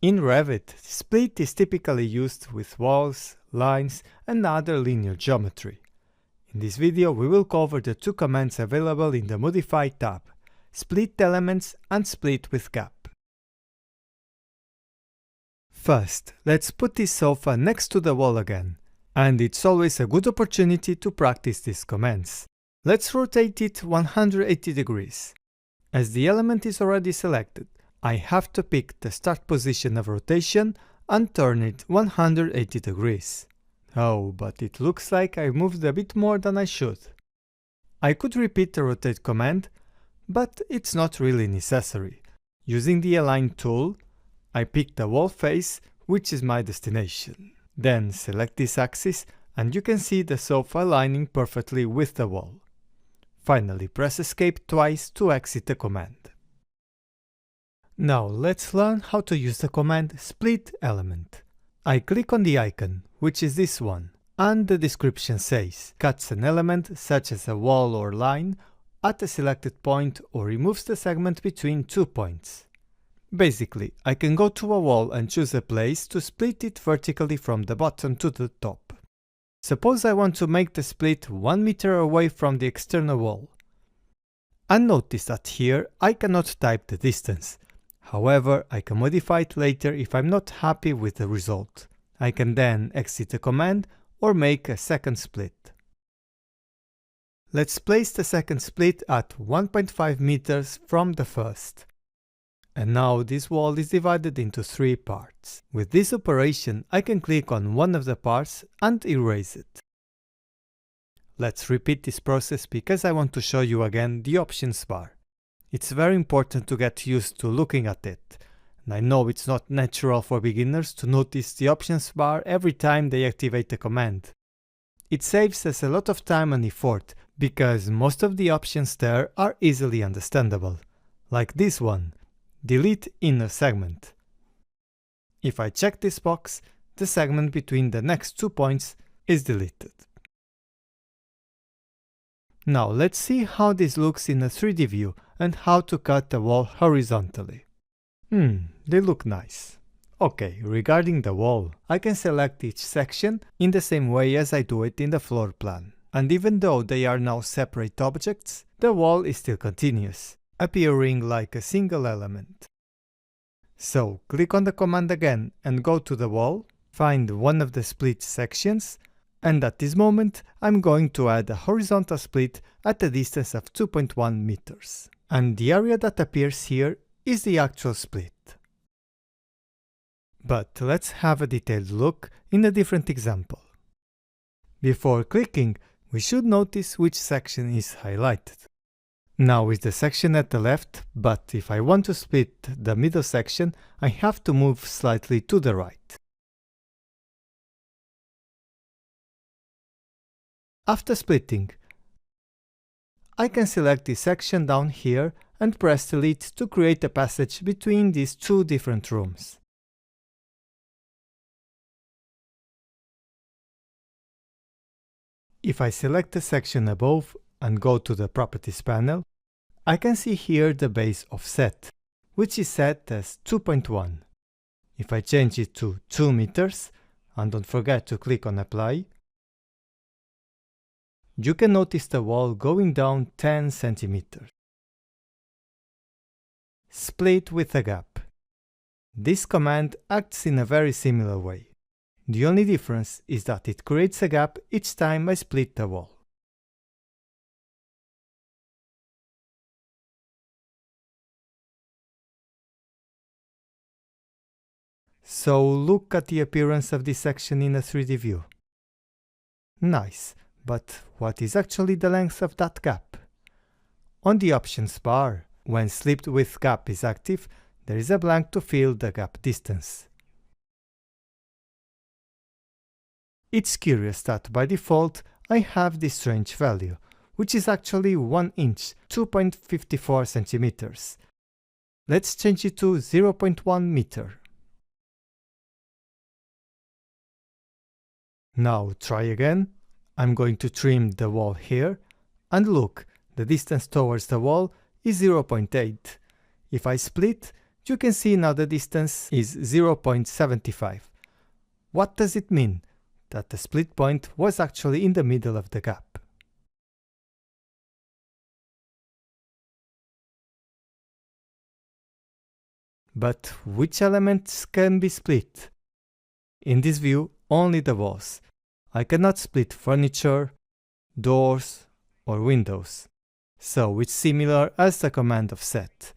In Revit, split is typically used with walls, lines, and other linear geometry. In this video, we will cover the two commands available in the Modify tab: Split Elements and Split with Gap. First, let's put this sofa next to the wall again, and it's always a good opportunity to practice these commands. Let's rotate it 180 degrees. As the element is already selected, I have to pick the start position of rotation and turn it 180 degrees. Oh, but it looks like I moved a bit more than I should. I could repeat the rotate command, but it's not really necessary. Using the Align tool, I pick the wall face, which is my destination. Then select this axis and you can see the sofa aligning perfectly with the wall. Finally, press Escape twice to exit the command. Now let's learn how to use the command Split Element. I click on the icon, which is this one, and the description says cuts an element such as a wall or line at a selected point or removes the segment between 2 points. Basically, I can go to a wall and choose a place to split it vertically from the bottom to the top. Suppose I want to make the split 1 meter away from the external wall. And notice that here I cannot type the distance. However, I can modify it later if I'm not happy with the result. I can then exit the command or make a second split. Let's place the second split at 1.5 meters from the first. And now this wall is divided into 3 parts. With this operation, I can click on one of the parts and erase it. Let's repeat this process because I want to show you again the options bar. It's very important to get used to looking at it. And I know it's not natural for beginners to notice the options bar every time they activate a command. It saves us a lot of time and effort because most of the options there are easily understandable. Like this one. Delete inner segment. If I check this box, the segment between the next 2 points is deleted. Now let's see how this looks in a 3D view and how to cut the wall horizontally. They look nice. Okay, regarding the wall, I can select each section in the same way as I do it in the floor plan. And even though they are now separate objects, the wall is still continuous, appearing like a single element. So click on the command again and go to the wall, find one of the split sections, and at this moment I'm going to add a horizontal split at a distance of 2.1 meters. And the area that appears here is the actual split. But let's have a detailed look in a different example. Before clicking, we should notice which section is highlighted. Now is the section at the left, but if I want to split the middle section, I have to move slightly to the right. After splitting, I can select this section down here and press Delete to create a passage between these two different rooms. If I select the section above and go to the Properties panel, I can see here the base offset, which is set as 2.1. If I change it to 2 meters, and don't forget to click on Apply, you can notice the wall going down 10 centimeters. Split with a gap. This command acts in a very similar way. The only difference is that it creates a gap each time I split the wall. So look at the appearance of this section in a 3D view. Nice, but what is actually the length of that gap? On the options bar, when Split with Gap is active, there is a blank to fill the gap distance. It's curious that by default I have this strange value, which is actually 1 inch, 2.54 centimeters. Let's change it to 0.1 meter. Now try again. I'm going to trim the wall here, and look, the distance towards the wall is 0.8. If I split, You can see now the distance is 0.75. What does it mean? That the split point was actually in the middle of the gap. But which elements can be split? In this view, only the walls. I cannot split furniture, doors, or windows. So it's similar as the command of set.